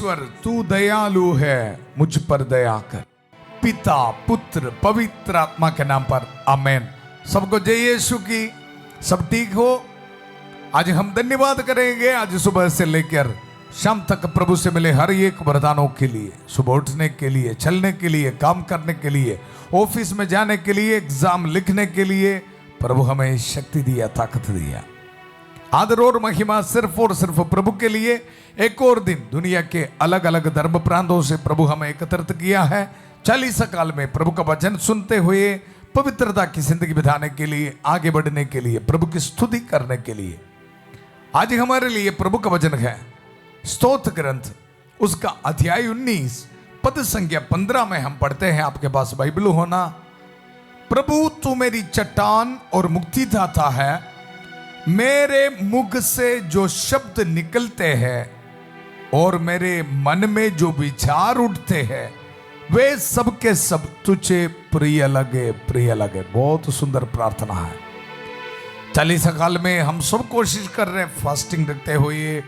परमेश्वर तू दयालु है, मुझ पर दया कर। पिता पुत्र पवित्र आत्मा के नाम पर आमेन। सबको जय यीशु की। सब ठीक हो? आज हम धन्यवाद करेंगे आज सुबह से लेकर शाम तक प्रभु से मिले हर एक वरदानों के लिए, सुबह उठने के लिए, चलने के लिए, काम करने के लिए, ऑफिस में जाने के लिए, एग्जाम लिखने के लिए प्रभु हमें शक्ति दिया, ताकत दिया। आदर और महिमा सिर्फ और सिर्फ प्रभु के लिए। एक और दिन दुनिया के अलग अलग धर्म प्रांतों से प्रभु हमें एकत्रित किया है 40 काल में प्रभु का वचन सुनते हुए पवित्रता की जिंदगी बिताने के लिए, आगे बढ़ने के लिए, प्रभु की स्तुति करने के लिए। आज हमारे लिए प्रभु का वचन है स्तोत्र ग्रंथ, उसका अध्याय 19 पद संख्या 15 में हम पढ़ते हैं। आपके पास बाइबल होना। प्रभु तू मेरी चट्टान और मुक्तिदाता है, मेरे मुख से जो शब्द निकलते हैं और मेरे मन में जो विचार उठते हैं वे सब के सब तुझे प्रिय लगे, प्रिय लगे। बहुत सुंदर प्रार्थना है। 40 काल में हम सब कोशिश कर रहे हैं फास्टिंग रखते हुए,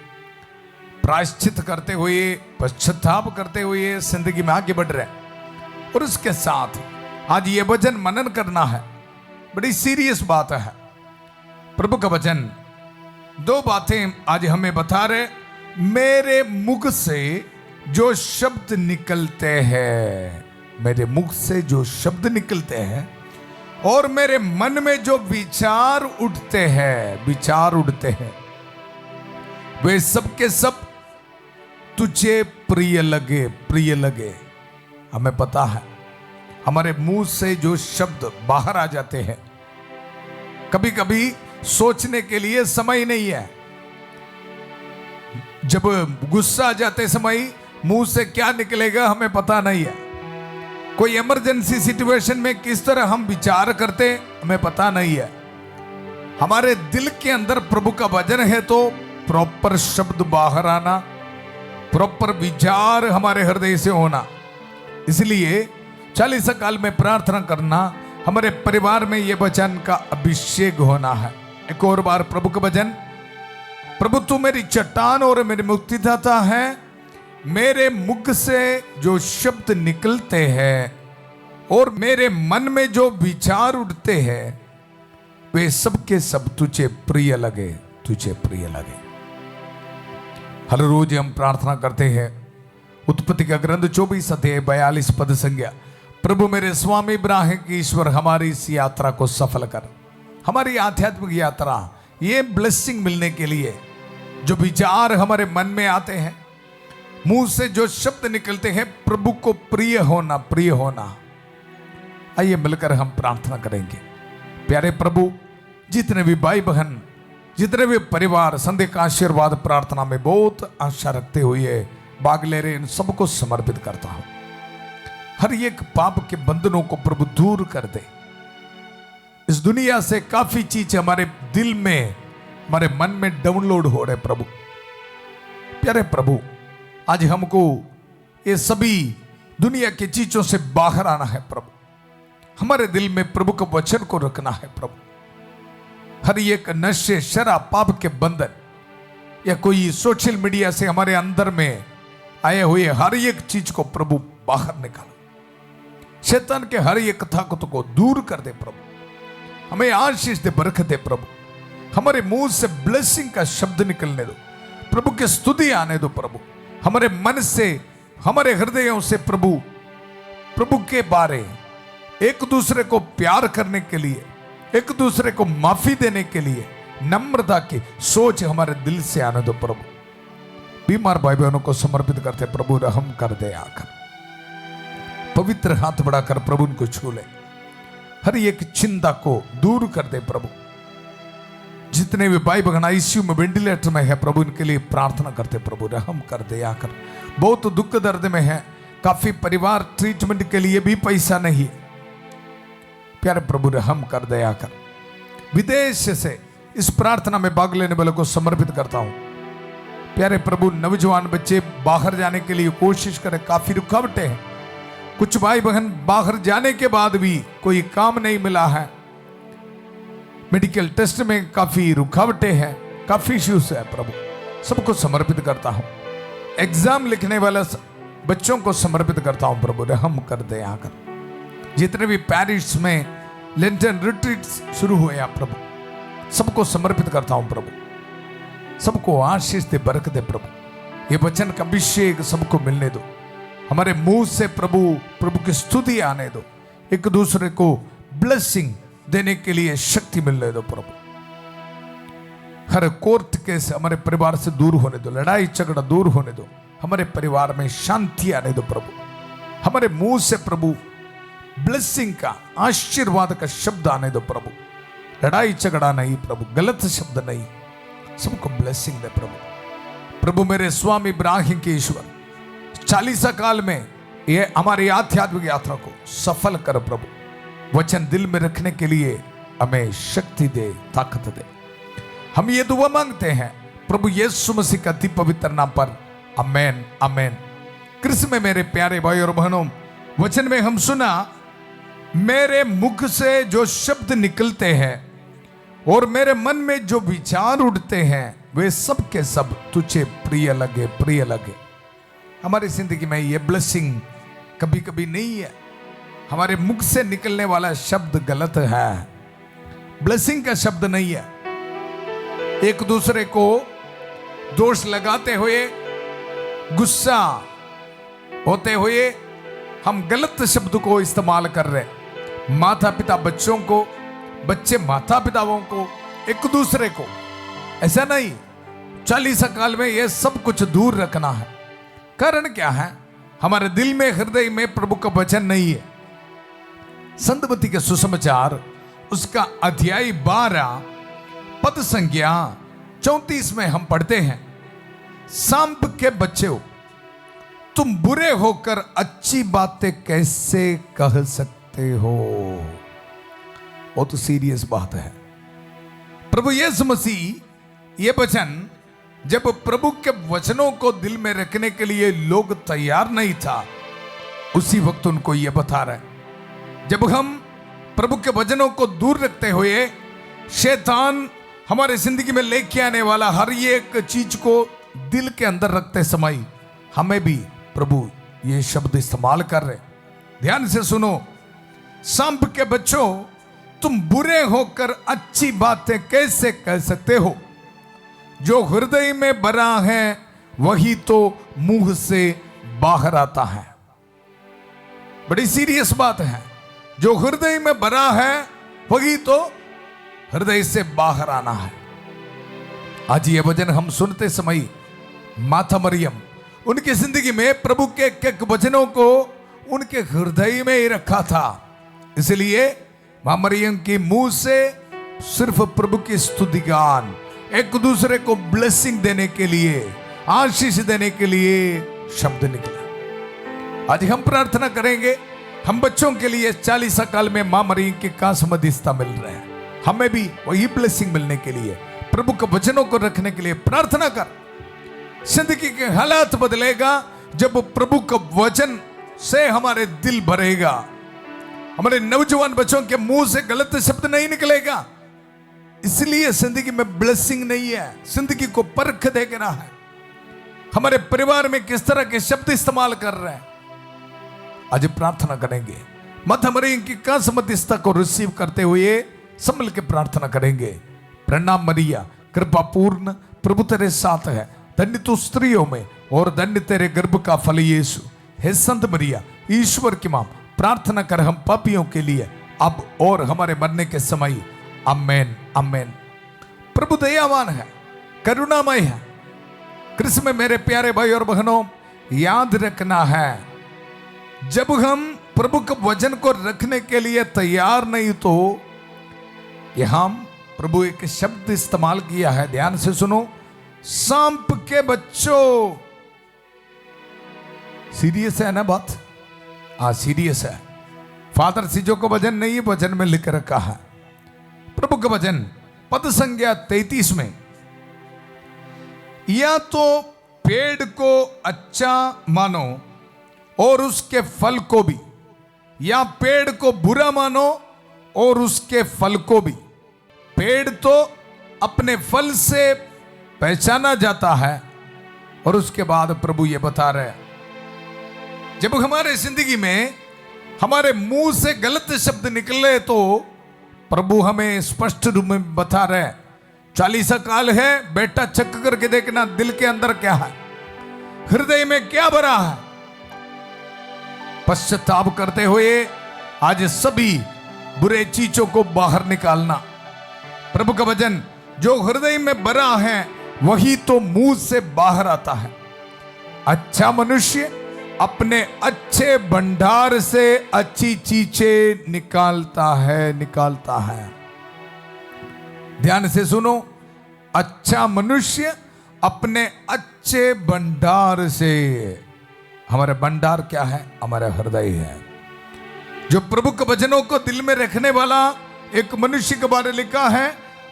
प्रायश्चित करते हुए, पश्चाताप करते हुए जिंदगी में आगे बढ़ रहे हैं। और इसके साथ आज ये वचन मनन करना है। बड़ी सीरियस बात है। प्रभु का वचन 2 बातें आज हमें बता रहे। मेरे मुख से जो शब्द निकलते हैं, मेरे मुख से जो शब्द निकलते हैं और मेरे मन में जो विचार उठते हैं, विचार उठते हैं वे सब के सब तुझे प्रिय लगे, प्रिय लगे। हमें पता है हमारे मुंह से जो शब्द बाहर आ जाते हैं, कभी कभी सोचने के लिए समय नहीं है। जब गुस्सा जाते समय मुंह से क्या निकलेगा हमें पता नहीं है। कोई इमरजेंसी सिचुएशन में किस तरह हम विचार करते हमें पता नहीं है। हमारे दिल के अंदर प्रभु का वचन है तो प्रॉपर शब्द बाहर आना, प्रॉपर विचार हमारे हृदय से होना। इसलिए 40 काल में प्रार्थना करना, हमारे परिवार में यह वचन का अभिषेक होना है। एक और बार प्रभु का वचन, प्रभु तू मेरी चट्टान और मेरी मुक्तिदाता है, मेरे मुख से जो शब्द निकलते हैं और मेरे मन में जो विचार उठते हैं वे सब के सब तुझे प्रिय लगे, तुझे प्रिय लगे। हर रोज हम प्रार्थना करते हैं। उत्पत्ति का ग्रंथ 24 अध्याय 42 पद संज्ञा, प्रभु मेरे स्वामी इब्राहिम की ईश्वर हमारी इस यात्रा को सफल कर। हमारी आध्यात्मिक यात्रा, ये ब्लेसिंग मिलने के लिए जो विचार हमारे मन में आते हैं, मुंह से जो शब्द निकलते हैं, प्रभु को प्रिय होना, प्रिय होना। आइए मिलकर हम प्रार्थना करेंगे। प्यारे प्रभु, जितने भी भाई बहन, जितने भी परिवार संध्या का आशीर्वाद प्रार्थना में बहुत आशा रखते हुए भाग ले रहे, इन सबको समर्पित करता हूं। हर एक पाप के बंधनों को प्रभु दूर कर दे। इस दुनिया से काफी चीज हमारे दिल में, हमारे मन में डाउनलोड हो रहे। प्रभु, प्यारे प्रभु, आज हमको ये सभी दुनिया की चीजों से बाहर आना है। प्रभु, हमारे दिल में प्रभु के वचन को रखना है। प्रभु, हर एक नशे, शराब, पाप के बंधन या कोई सोशल मीडिया से हमारे अंदर में आए हुए हर एक चीज को प्रभु बाहर निकालो। शैतान के हर एक ताकत को दूर कर दे। प्रभु, हमें आशीष दे, बरकत दे। प्रभु, हमारे मुंह से ब्लेसिंग का शब्द निकलने दो। प्रभु की स्तुति आने दो। प्रभु, हमारे मन से, हमारे हृदयों से प्रभु, प्रभु के बारे, एक दूसरे को प्यार करने के लिए, एक दूसरे को माफी देने के लिए नम्रता की सोच हमारे दिल से आने दो। प्रभु, बीमार भाई बहनों को समर्पित करते, प्रभु रहम कर दे। आकर पवित्र हाथ बढ़ाकर प्रभु उनको छू ले, हर एक चिंता को दूर कर दे। प्रभु, जितने भी भाई बहन आईसीयू में, वेंटिलेटर में है, प्रभु इनके लिए प्रार्थना करते। प्रभु रहम कर दे। आकर बहुत दुख दर्द में है, काफी परिवार ट्रीटमेंट के लिए भी पैसा नहीं। प्यारे प्रभु रहम कर दे। आकर विदेश से इस प्रार्थना में भाग लेने वालों को समर्पित करता हूं। प्यारे प्रभु, नौजवान बच्चे बाहर जाने के लिए कोशिश करें, काफी रुकावटें हैं। कुछ भाई बहन बाहर जाने के बाद भी कोई काम नहीं मिला है, मेडिकल टेस्ट में काफी रुकावटें हैं, काफी इश्यूज है। प्रभु, सबको समर्पित करता हूं। एग्जाम लिखने वाला बच्चों को समर्पित करता हूं प्रभु, रहम कर दे आकर। जितने भी पैरिश में लेंटन रिट्रीट्स शुरू हुए हैं प्रभु, सबको समर्पित करता हूं प्रभु। सबको आशीष दे, बरकत दे प्रभु। ये वचन का अभिषेक सबको मिलने दो। हमारे मुंह से प्रभु प्रभु की स्तुति आने दो। एक दूसरे को ब्लेसिंग देने के लिए शक्ति मिलने दो प्रभु। हर कोर्ट केस हमारे परिवार से दूर होने दो, लड़ाई झगड़ा दूर होने दो। हमारे परिवार में शांति आने दो प्रभु। हमारे मुंह से प्रभु ब्लेसिंग का, आशीर्वाद का शब्द आने दो प्रभु। लड़ाई झगड़ा नहीं प्रभु, गलत शब्द नहीं, सबको ब्लेसिंग दे प्रभु। प्रभु मेरे स्वामी इब्राहिम के ईश्वर, 40 काल में ये हमारी आध्यात्मिक यात्रा को सफल कर प्रभु। वचन दिल में रखने के लिए हमें शक्ति दे, ताकत दे। हम ये दुआ मांगते हैं प्रभु यीशु मसीह का अति पवित्र नाम पर, आमेन आमेन। कृष्ण में मेरे प्यारे भाई और बहनों, वचन में हम सुना, मेरे मुख से जो शब्द निकलते हैं और मेरे मन में जो विचार उठते हैं वे सब के सब तुझे प्रिय लगे, प्रिय लगे। हमारी जिंदगी में ये ब्लेसिंग कभी कभी नहीं है। हमारे मुख से निकलने वाला शब्द गलत है, ब्लेसिंग का शब्द नहीं है। एक दूसरे को दोष लगाते हुए, गुस्सा होते हुए हम गलत शब्द को इस्तेमाल कर रहे। माता पिता बच्चों को, बच्चे माता पिताओं को, एक दूसरे को, ऐसा नहीं। 40 काल में यह सब कुछ दूर रखना है। कारण क्या है? हमारे दिल में, हृदय में प्रभु का वचन नहीं है। संतमती के सुसमाचार उसका अध्याय 12 पद संख्या 34 में हम पढ़ते हैं, सांप के बच्चे हो, तुम बुरे होकर अच्छी बातें कैसे कह सकते हो? बहुत सीरियस बात है। प्रभु यीशु मसीह ये वचन, जब प्रभु के वचनों को दिल में रखने के लिए लोग तैयार नहीं था, उसी वक्त उनको ये बता रहे। जब हम प्रभु के वचनों को दूर रखते हुए शैतान हमारे जिंदगी में लेके आने वाला हर एक चीज को दिल के अंदर रखते समय हमें भी प्रभु ये शब्द इस्तेमाल कर रहे। ध्यान से सुनो, सांप के बच्चों, तुम बुरे होकर अच्छी बातें कैसे कह सकते हो? जो हृदय में भरा है वही तो मुंह से बाहर आता है। बड़ी सीरियस बात है। जो हृदय में भरा है वही तो हृदय से बाहर आना है। आज ये वचन हम सुनते समय माता मरियम उनकी जिंदगी में प्रभु के एक वचनों को उनके हृदय में ही रखा था। इसलिए मां मरियम के मुंह से सिर्फ प्रभु की स्तुति गान, एक दूसरे को ब्लेसिंग देने के लिए, आशीष देने के लिए शब्द निकला। आज हम प्रार्थना करेंगे, हम बच्चों के लिए 40 काल में मां मरियम के काश मध्यस्थता मिल रहे हैं। हमें भी वही ब्लेसिंग मिलने के लिए, प्रभु के वचनों को रखने के लिए प्रार्थना कर। जिंदगी के हालात बदलेगा जब प्रभु का वचन से हमारे दिल भरेगा। हमारे नौजवान बच्चों के मुंह से गलत शब्द नहीं निकलेगा। इसलिए जिंदगी में ब्लेसिंग नहीं है, जिंदगी को परख देखना है। हमारे परिवार में किस तरह के शब्द इस्तेमाल कर रहे हैं, आज प्रार्थना करेंगे। माता मरियम की काश मध्यस्थता को रिसीव करते हुए संभल के प्रार्थना करेंगे। प्रणाम मरिया, कृपा पूर्ण, प्रभु तेरे साथ है, धन्य तू स्त्रियों में और धन्य तेरे गर्भ का फल यीशु। हे संत मरिया, ईश्वर की मां, प्रार्थना कर हम पापियों के लिए अब और हमारे मरने के समय। आमेन आमेन। प्रभु दयावान है, करुणामय है। कृष्ण में मेरे प्यारे भाई और बहनों, याद रखना है, जब हम प्रभु के वचन को रखने के लिए तैयार नहीं तो यहां प्रभु एक शब्द इस्तेमाल किया है। ध्यान से सुनो, सांप के बच्चों। सीरियस है ना बात? हाँ सीरियस है। फादर सीजो को वचन नहीं, वचन में लिख रखा है। प्रभु का वचन पद संख्या 33 में, या तो पेड़ को अच्छा मानो और उसके फल को भी, या पेड़ को बुरा मानो और उसके फल को भी। पेड़ तो अपने फल से पहचाना जाता है, और उसके बाद प्रभु ये बता रहे हैं, जब हमारे जिंदगी में हमारे मुंह से गलत शब्द निकले तो प्रभु हमें स्पष्ट रूप में बता रहे हैं, 40 काल है बेटा, चेक करके देखना दिल के अंदर क्या है, हृदय में क्या भरा है। पश्चाताप करते हुए आज सभी बुरे चीजों को बाहर निकालना। प्रभु का वचन जो हृदय में भरा है वही तो मुंह से बाहर आता है। अच्छा मनुष्य अपने अच्छे भंडार से अच्छी चीजें निकालता है। ध्यान से सुनो, अच्छा मनुष्य अपने अच्छे भंडार से, हमारा भंडार क्या है? हमारा हृदय है। जो प्रभु के वचनों को दिल में रखने वाला एक मनुष्य के बारे में लिखा है,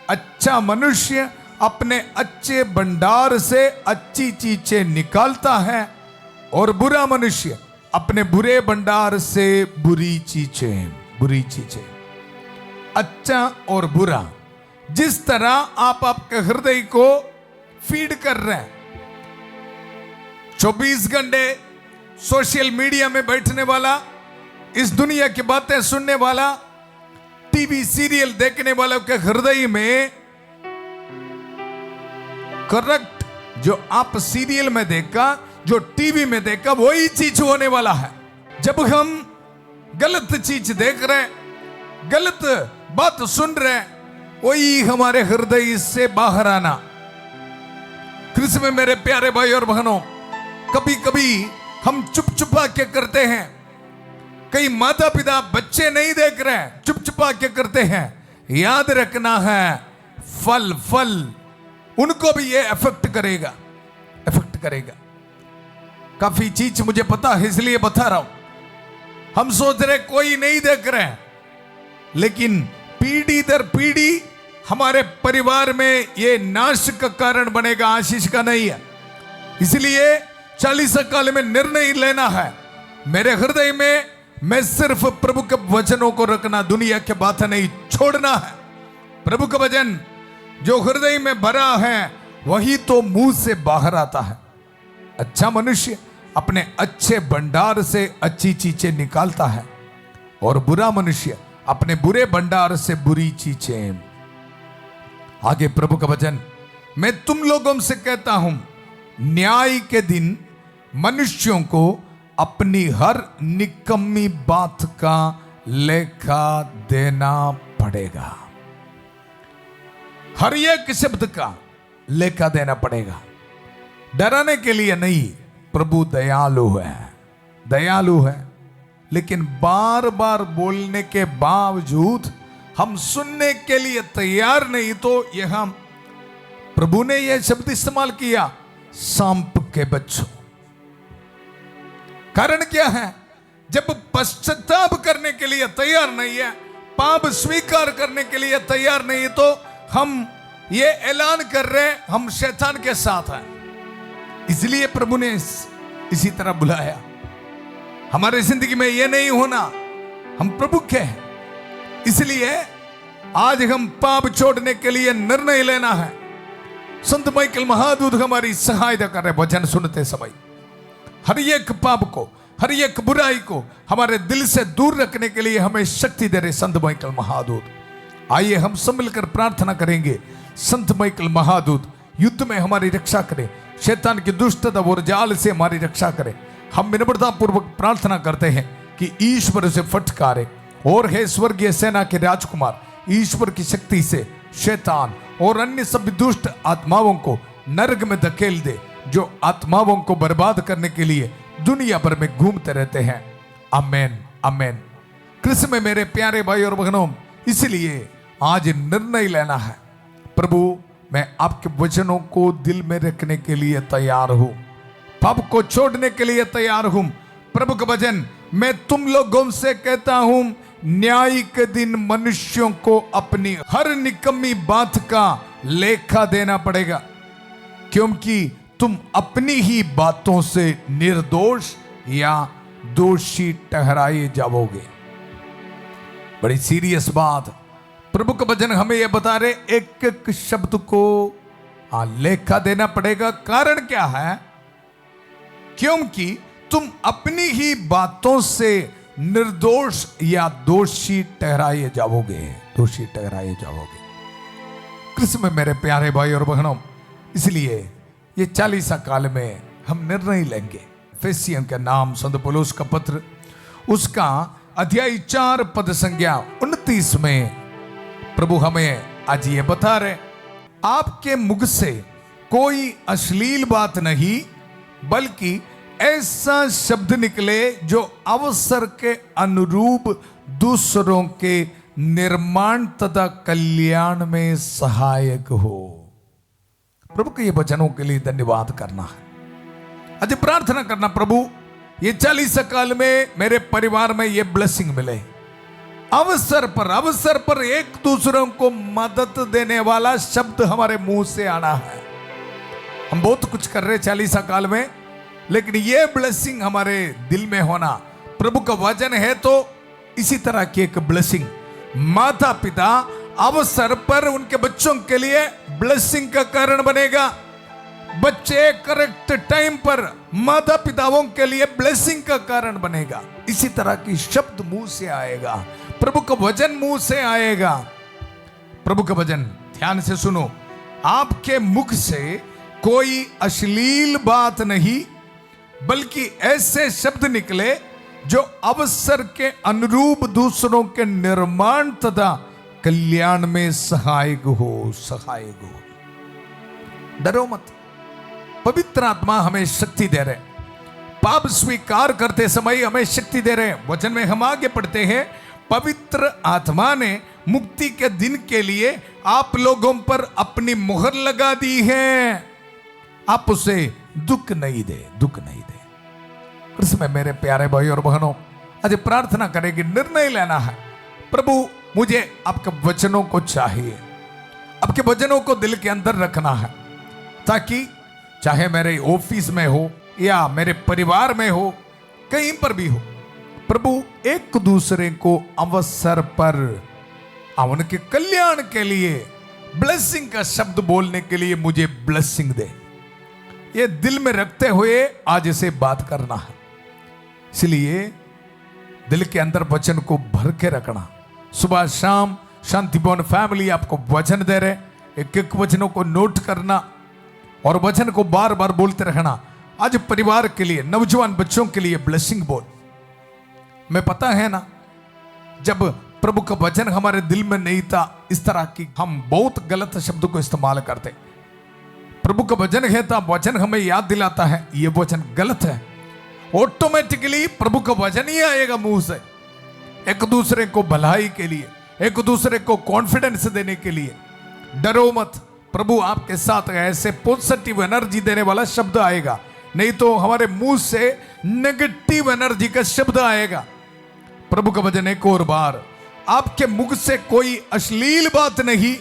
अच्छा मनुष्य अपने अच्छे भंडार से अच्छी चीजें निकालता है और बुरा मनुष्य अपने बुरे भंडार से बुरी चीजें। अच्छा और बुरा, जिस तरह आप आपके हृदय को फीड कर रहे हैं, 24 घंटे सोशल मीडिया में बैठने वाला, इस दुनिया की बातें सुनने वाला, टीवी सीरियल देखने वालों के हृदय में करेक्ट जो आप सीरियल में देखा, जो टीवी में देखा, वही चीज होने वाला है। जब हम गलत चीज देख रहे हैं, गलत बात सुन रहे हैं, वही हमारे हृदय से बाहर आना। कृष्ण में मेरे प्यारे भाई और बहनों, कभी कभी हम चुप के करते हैं। कई माता पिता बच्चे नहीं देख रहे हैं, चुप के करते हैं। याद रखना है, फल उनको भी ये इफेक्ट करेगा। काफी चीज मुझे पता है, इसलिए बता रहा हूं। हम सोच रहे कोई नहीं देख रहे हैं, लेकिन पीढ़ी दर पीढ़ी हमारे परिवार में ये नाश का कारण बनेगा, आशीष का नहीं है। इसलिए 40 काल में निर्णय लेना है। मेरे हृदय में मैं सिर्फ प्रभु के वचनों को रखना, दुनिया के बात नहीं छोड़ना है। प्रभु का वचन जो हृदय में भरा है वही तो मुंह से बाहर आता है। अच्छा मनुष्य अपने अच्छे भंडार से अच्छी चीजें निकालता है और बुरा मनुष्य अपने बुरे भंडार से बुरी चीजें। आगे प्रभु का वचन, मैं तुम लोगों से कहता हूं, न्याय के दिन मनुष्यों को अपनी हर निकम्मी बात का लेखा देना पड़ेगा। हर एक शब्द का लेखा देना पड़ेगा। डराने के लिए नहीं, प्रभु दयालु है, लेकिन बार बार बोलने के बावजूद हम सुनने के लिए तैयार नहीं। तो यह प्रभु ने यह शब्द इस्तेमाल किया, सांप के बच्चों। कारण क्या है? जब पश्चाताप करने के लिए तैयार नहीं है, पाप स्वीकार करने के लिए तैयार नहीं है, तो हम ये ऐलान कर रहे हैं हम शैतान के साथ हैं। इसलिए प्रभु ने इसी तरह बुलाया। हमारे जिंदगी में ये नहीं होना, हम प्रभु के हैं। इसलिए आज हम पाप छोड़ने के लिए निर्णय लेना है। संत माइकल महादूत हमारी सहायता कर रहे। वचन सुनते समय हर एक पाप को, हर एक बुराई को हमारे दिल से दूर रखने के लिए हमें शक्ति दे रहे संत माइकल महादूत। आइए हम सब मिलकर प्रार्थना करेंगे। संत माइकल महादूत युद्ध में हमारी रक्षा करें, शैतान की दुष्टता और जाल से हमारी रक्षा करें। हम विनम्रता पूर्वक प्रार्थना करते हैं कि ईश्वर से फटकारे और हे स्वर्गीय सेना के राजकुमार, ईश्वर की शक्ति से शैतान और अन्य सभी दुष्ट आत्माओं को नरक में धकेल दे, जो आत्माओं को बर्बाद करने के लिए दुनिया भर में घूमते रहते हैं। आमेन आमेन। कृष्ण में मेरे प्यारे भाई और बहनों, इसलिए आज निर्णय लेना है, प्रभु मैं आपके वचनों को दिल में रखने के लिए तैयार हूं, पाप को छोड़ने के लिए तैयार हूं। प्रभु का वचन, मैं तुम लोगों से कहता हूं, न्याय के दिन मनुष्यों को अपनी हर निकम्मी बात का लेखा देना पड़ेगा, क्योंकि तुम अपनी ही बातों से निर्दोष या दोषी ठहराए जाओगे। बड़ी सीरियस बात प्रभु का वचन हमें यह बता रहे, एक एक शब्द को लेखा देना पड़ेगा। कारण क्या है? क्योंकि तुम अपनी ही बातों से निर्दोष या दोषी ठहराए जाओगे, दोषी ठहराए जाओगे। कृष्ण में मेरे प्यारे भाई और बहनों, इसलिए ये 40 काल में हम निर्णय लेंगे। एफेसियन के नाम संत पौलुस का पत्र, उसका अध्याय 4 पद संज्ञा 29 में प्रभु हमें आज ये बता रहे, आपके मुख से कोई अश्लील बात नहीं, बल्कि ऐसा शब्द निकले जो अवसर के अनुरूप दूसरों के निर्माण तथा कल्याण में सहायक हो। प्रभु के ये वचनों के लिए धन्यवाद करना है। आज प्रार्थना करना, प्रभु ये 40 काल में मेरे परिवार में ये ब्लेसिंग मिले। अवसर पर एक दूसरों को मदद देने वाला शब्द हमारे मुंह से आना है। हम बहुत कुछ कर रहे 40 काल में, लेकिन ये ब्लेसिंग हमारे दिल में होना। प्रभु का वचन है तो इसी तरह की एक ब्लेसिंग। माता पिता अवसर पर उनके बच्चों के लिए ब्लेसिंग का कारण बनेगा। बच्चे करेक्ट टाइम पर माता पिताओं के लिए ब्लेसिंग का कारण बनेगा। इसी तरह की शब्द मुंह से आएगा, प्रभु का वचन मुंह से आएगा। प्रभु का वचन ध्यान से सुनो, आपके मुख से कोई अश्लील बात नहीं, बल्कि ऐसे शब्द निकले जो अवसर के अनुरूप दूसरों के निर्माण तथा कल्याण में सहायक हो, सहायक हो। डरो मत, पवित्र आत्मा हमें शक्ति दे रहे, पाप स्वीकार करते समय हमें शक्ति दे रहे। वचन में हम आगे पढ़ते हैं, पवित्र आत्मा ने मुक्ति के दिन के लिए आप लोगों पर अपनी मुहर लगा दी है। आप उसे दुख नहीं दे, दुख नहीं दे। इसमें मेरे प्यारे भाई और बहनों, आज प्रार्थना करेंगे, निर्णय लेना है, प्रभु मुझे आपके वचनों को चाहिए, आपके वचनों को दिल के अंदर रखना है, ताकि चाहे मेरे ऑफिस में हो या मेरे परिवार में हो, कहीं पर भी हो, प्रभु एक दूसरे को अवसर पर उनके कल्याण के लिए ब्लेसिंग का शब्द बोलने के लिए मुझे ब्लेसिंग दे। ये दिल में रखते हुए आज इसे बात करना है। इसलिए दिल के अंदर वचन को भर के रखना। सुबह शाम शांतिपूर्ण फैमिली आपको वचन दे रहे, एक एक वचनों को नोट करना और वचन को बार बार बोलते रहना। आज परिवार के लिए, नौजवान बच्चों के लिए ब्लेसिंग बोल। मैं पता है ना, जब प्रभु का वचन हमारे दिल में नहीं था, इस तरह की हम बहुत गलत शब्द को इस्तेमाल करते। प्रभु का वचन है था, वचन हमें याद दिलाता है ये वचन गलत है, ऑटोमेटिकली प्रभु का वचन ही आएगा मुंह से। एक दूसरे को भलाई के लिए, एक दूसरे को कॉन्फिडेंस देने के लिए। डरो मत, प्रभु आपके साथ ऐसे पॉजिटिव एनर्जी देने वाला शब्द आएगा, नहीं तो हमारे मुंह से नेगेटिव एनर्जी का शब्द आएगा। प्रभु का वचन एक और बार, आपके मुख से कोई अश्लील बात नहीं,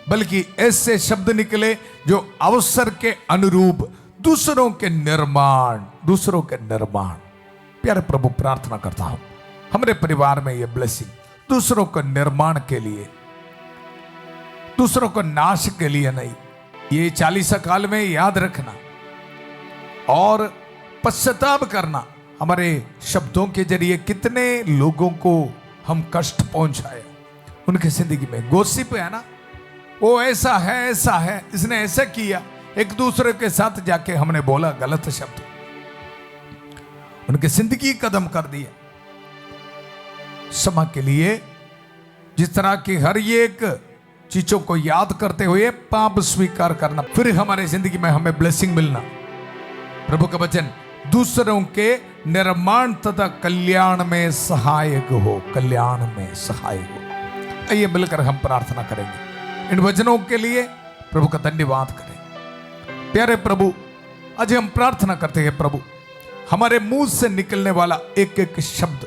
बल्कि ऐसे शब्द निकले जो अवसर के अनुरूप दूसरों के निर्माण, दूसरों के निर्माण। प्यारे प्रभु, प्रार्थना करता हूं हमारे परिवार में ये ब्लेसिंग दूसरों के निर्माण के लिए, दूसरों को नाश के लिए नहीं। ये 40 काल में याद रखना और पश्चाताप करना। हमारे शब्दों के जरिए कितने लोगों को हम कष्ट पहुंचाए, उनकी जिंदगी में गॉसिप है ना, वो ऐसा है, इसने ऐसा किया, एक दूसरे के साथ जाके हमने बोला गलत शब्द, उनकी जिंदगी कदम कर दिया। क्षमा के लिए जिस तरह की हर एक चीजों को याद करते हुए पाप स्वीकार करना, फिर हमारे जिंदगी में हमें ब्लेसिंग मिलना। प्रभु का वचन दूसरों के निर्माण तथा कल्याण में सहायक हो, कल्याण में सहायक हो। आइए मिलकर हम प्रार्थना करेंगे इन वचनों के लिए, प्रभु का धन्यवाद करें। प्यारे प्रभु, आज हम प्रार्थना करते हैं प्रभु, हमारे मुंह से निकलने वाला एक एक शब्द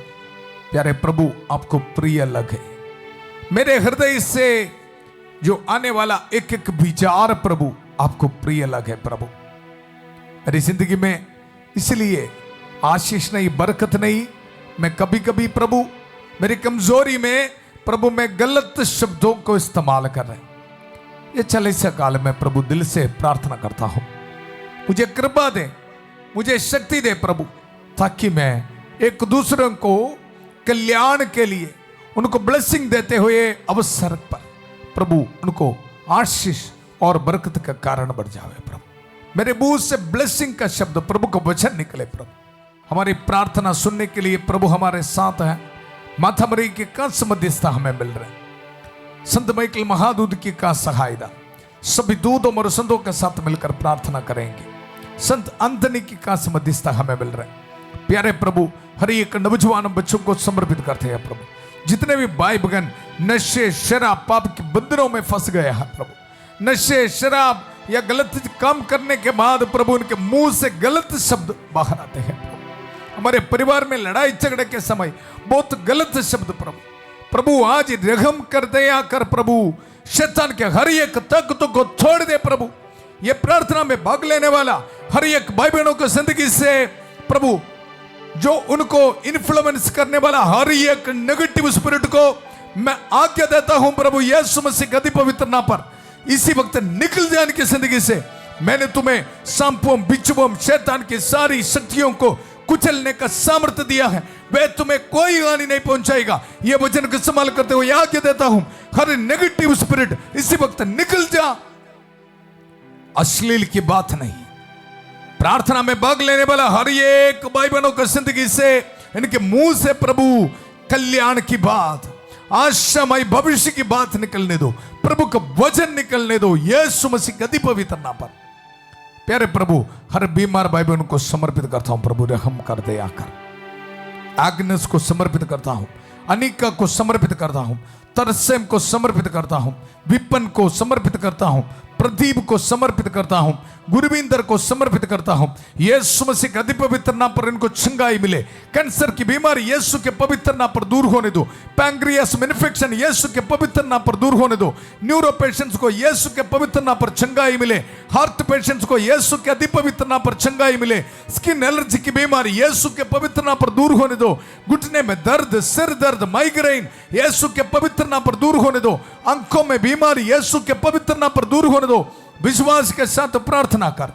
प्यारे प्रभु आपको प्रिय लगे। मेरे हृदय से जो आने वाला एक एक विचार प्रभु आपको प्रिय लगे। प्रभु मेरी जिंदगी में इसलिए आशीष नहीं, बरकत नहीं, मैं कभी कभी प्रभु मेरी कमजोरी में प्रभु मैं गलत शब्दों को इस्तेमाल कर रहे। ये 40 काल में प्रभु दिल से प्रार्थना करता हूं, मुझे कृपा दे, मुझे शक्ति दे प्रभु, ताकि मैं एक दूसरे को कल्याण के लिए उनको ब्लेसिंग देते हुए अवसर पर प्रभु उनको आशीष और बरकत का कारण बढ़ जावे प्रभु। मेरे मुंह से ब्लेसिंग का शब्द, प्रभु का वचन निकले प्रभु। हमारी प्रार्थना सुनने के लिए प्रभु हमारे साथ है। माता मरी की का मध्यस्थता हमें मिल रहा है। संत माइकल महादूत की का सहायता सभी दूतों और संतों के साथ मिलकर प्रार्थना करेंगे। संत अंतनी की का मध्यस्थता हमें मिल रहा है। प्यारे प्रभु, हर एक नौजवान बच्चों को समर्पित करते हैं प्रभु। जितने भी भाई बहन नशे शराब पाप के बंधनों में फंस गए हैं प्रभु, नशे शराब या गलत काम करने के बाद प्रभु उनके मुंह से गलत शब्द बाहर आते हैं प्रभु। हमारे परिवार में लड़ाई झगड़े के समय बहुत गलत शब्द प्रभु आज रहम कर दे आकर प्रभु शैतान के हर एक ताकतों को छोड़ दे प्रभु। ये प्रार्थना में भाग लेने वाला हर एक भाई बहनों की जिंदगी से प्रभु जो उनको इन्फ्लुएंस करने वाला हर एक नेगेटिव स्पिरिट को मैं आज्ञा देता हूं प्रभु यीशु मसीह के अति पवित्र नाम पर, इसी वक्त निकल जाए इनकी जिंदगी से। मैंने तुम्हें सांपों बिच्छुओं शैतान की सारी शक्तियों को कुचलने का सामर्थ्य दिया है, वे तुम्हें कोई हानि नहीं पहुंचाएगा। यह वचन को इस्तेमाल करते हुए आज्ञा देता हूं, हर नेगेटिव स्पिरिट इसी वक्त निकल जा। अश्लील की बात नहीं, प्रार्थना में भाग लेने वाला हर एक भाई बहनों की जिंदगी से इनके मुंह से प्रभु कल्याण की बात, आशामय भविष्य की बात निकलने दो, प्रभु का वचन निकलने दो यीशु मसीह के अति पवित्र नाम पर। प्यारे प्रभु, हर बीमार भाई बहन को समर्पित करता हूं प्रभु, रहम कर दे आकर। आग्नेस को समर्पित करता हूं, अनिका को समर्पित करता हूं, तरसेम को समर्पित करता हूं, विपन को समर्पित करता हूं, प्रदीप को समर्पित करता हूं, गुरविंदर को समर्पित करता हूं। यीशु मसीह के अति पवित्र नाम पर इनको चंगाई मिले। कैंसर की बीमारी यीशु के पवित्र नाम पर दूर होने दो। पैंक्रियास में इन्फेक्शन यीशु के पवित्र नाम पर दूर होने दो। न्यूरो पेशेंट्स को यीशु के पवित्र नाम पर चंगाई मिले। हार्ट पेशेंट्स को यीशु के अति पवित्र नाम पर चंगाई मिले। स्किन एलर्जी की बीमारी यीशु के पवित्र नाम पर दूर होने दो। घुटने में दर्द, सिर दर्द, माइग्रेन यीशु के पवित्र नाम पर दूर होने दो। आंखों में बीमारी यीशु के पवित्र नाम पर दूर होने दो। विश्वास के साथ प्रार्थना कर।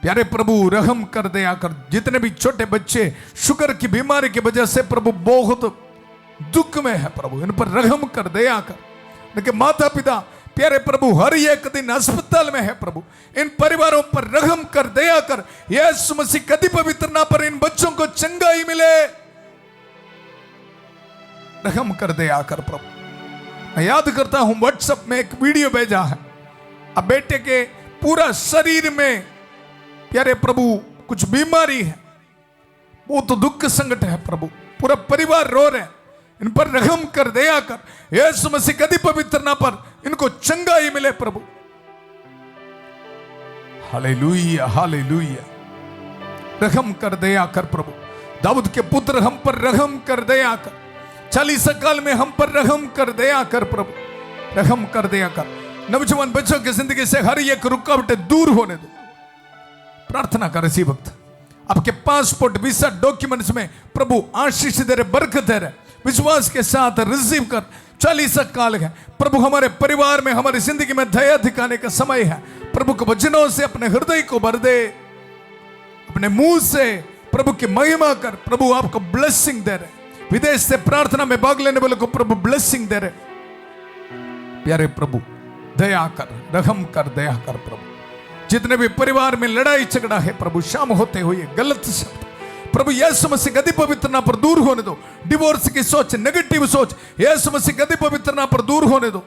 प्यारे प्रभु, रहम कर दे आकर। जितने भी छोटे बच्चे शुगर की बीमारी की वजह से प्रभु बहुत दुख में है प्रभु, इन पर रहम कर दे आकर। इनके माता पिता प्यारे प्रभु हर एक दिन अस्पताल में है प्रभु, इन परिवारों पर रहम कर दे आकर। यीशु मसीह के अति पवित्र नाम पर इन बच्चों को चंगाई मिले। रहम कर दे आकर प्रभु। मैं याद करता हूं व्हाट्सएप में एक वीडियो भेजा है। अब बेटे के पूरा शरीर में प्यारे प्रभु कुछ बीमारी है, बहुत दुख संकट है प्रभु, पूरा परिवार रो रहे हैं। इन पर रहम कर दे आकर। यीशु मसीह के अति पवित्र नाम पर इनको चंगाई मिले प्रभु। Hallelujah, hallelujah. रहम कर दे आकर प्रभु। दाऊद के पुत्र हम पर रहम कर दे आकर। 40 साल में हम पर रहम कर दे आकर प्रभु, रहम कर दे आकर। नौजवान बच्चों की जिंदगी से हर एक रुकावटें दूर होने दो। प्रार्थना कर इसी वक्त। आपके पासपोर्ट वीजा डॉक्यूमेंट्स में प्रभु आशीष दे रहे, बरकत दे रहे। विश्वास के साथ रिसीव कर। 40 काल है प्रभु, हमारे परिवार में हमारी जिंदगी में दया दिखाने का समय है। प्रभु के वचनों से अपने हृदय को भर दे, अपने मुंह से प्रभु की महिमा कर। प्रभु आपको ब्लेसिंग दे रहे। विदेश से प्रार्थना में भाग लेने वाले को प्रभु ब्लेसिंग दे रहे। प्यारे प्रभु, दया कर, रहम कर, दया कर प्रभु। जितने भी परिवार में लड़ाई झगड़ा है प्रभु, शाम होते हुए गलत शब्द प्रभु यीशु मसीह के अति पवित्र नाम पर दूर होने दो। डिवोर्स की सोच, नेगेटिव सोच यीशु मसीह के अति पवित्र नाम पर दूर होने दो।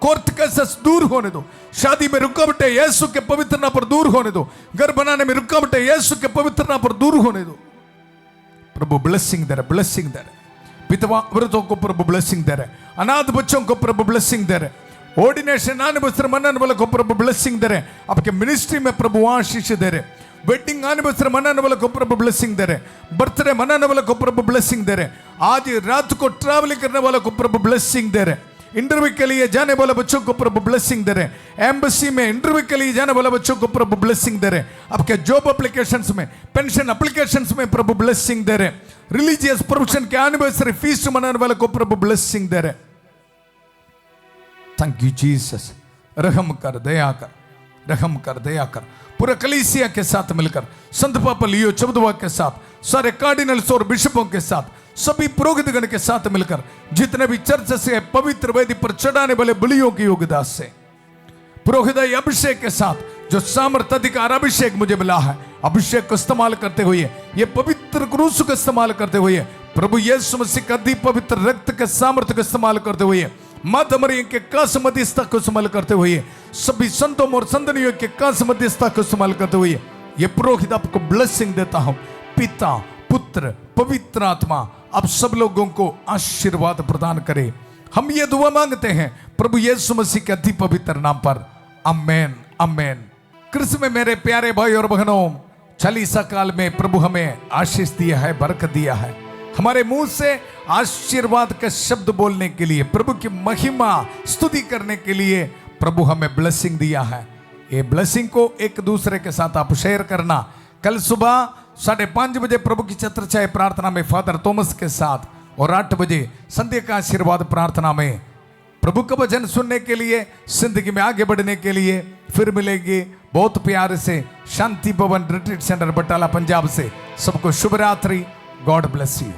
कोर्ट केसेस दूर होने दो। शादी में रुकावटें यीशु के पवित्र नाम पर दूर होने दो। घर बनाने में रुकावटें यीशु के पवित्र नाम पर दूर होने दो। प्रभु ब्लेसिंग दे रहे, ब्लेसिंग दे रहे। विधवा औरतों को प्रभु ब्लेसिंग दे रहे। अनाथ बच्चों को प्रभु ब्लेसिंग दे रहे। ऑर्डिनेशन एनिवर्सरी मनाने वाले को प्रभु ब्लेसिंग दे रहे। आपके मिनिस्ट्री में प्रभु आशीष दे रहे। वेडिंग एनिवर्सरी मनाने वाले को प्रभु ब्लेसिंग दे रहे। बर्थडे मनाने वाले को प्रभु ब्लेसिंग दे रहे। आज रात को ट्रैवलिंग करने वाले को प्रभु ब्लेसिंग दे रहे। इंटरव्यू के लिए जाने वाले बच्चों को प्रभु ब्लेसिंग दे रहे। एम्बेसी में इंटरव्यू के लिए जाने वाले बच्चों को प्रभु ब्लेसिंग दे रहे। आपके जॉब एप्लीकेशंस में, पेंशन एप्लीकेशंस में प्रभु ब्लेसिंग दे रहे। रिलीजियस प्रोफेशन के एनिवर्सरी फीस्ट मनाने वाले को प्रभु ब्लेसिंग दे रहे। Thank you Jesus. रहम कर, दया कर, रहम कर, दया कर। पूरा कलीसिया के साथ मिलकर, संत पापा लियो चौदवा के साथ, सारे कार्डिनल्स और बिशपों के साथ, सभी पुरोहितगण के साथ मिलकर, जितने भी चर्च से पवित्र वेदी पर चढ़ाने वाले बलियों की योगदान से, पुरोहित अभिषेक के साथ जो सामर्थ अधिकार अभिषेक मुझे मिला है, अभिषेक को इस्तेमाल करते हुए, ये पवित्र क्रूस को इस्तेमाल करते हुए, प्रभु यीशु मसीह का अति पवित्र रक्त के सामर्थ्य को इस्तेमाल करते हुए, माता मरियम के कास मध्यस्थता को इस्तेमाल करते हुए, सभी संतों और संतनियों के कास मध्यस्थता को इस्तेमाल करते हुए, ये पुरोहित आपको ब्लेसिंग देता हूं। पिता, पुत्र, पवित्र आत्मा आप सब लोगों को आशीर्वाद प्रदान करे। हम ये दुआ मांगते हैं प्रभु यीशु मसीह के अति पवित्र नाम पर, आमेन आमेन। कृष्ण में मेरे प्यारे भाई और बहनों, चालीसा काल में प्रभु हमें आशीष दिया है, बरकत दिया है। हमारे मुंह से आशीर्वाद के शब्द बोलने के लिए, प्रभु की महिमा स्तुति करने के लिए प्रभु हमें ब्लेसिंग दिया है। ये ब्लेसिंग को एक दूसरे के साथ आप शेयर करना। कल सुबह 5:30 बजे प्रभु की चतुर्चाय प्रार्थना में फादर थॉमस के साथ, और 8 बजे संध्या का आशीर्वाद प्रार्थना में प्रभु का वचन सुनने के लिए, जिंदगी में आगे बढ़ने के लिए फिर मिलेंगे बहुत प्यार से शांति भवन रिट्रीट सेंटर बटाला पंजाब से। सबको शुभ रात्रि। God bless you.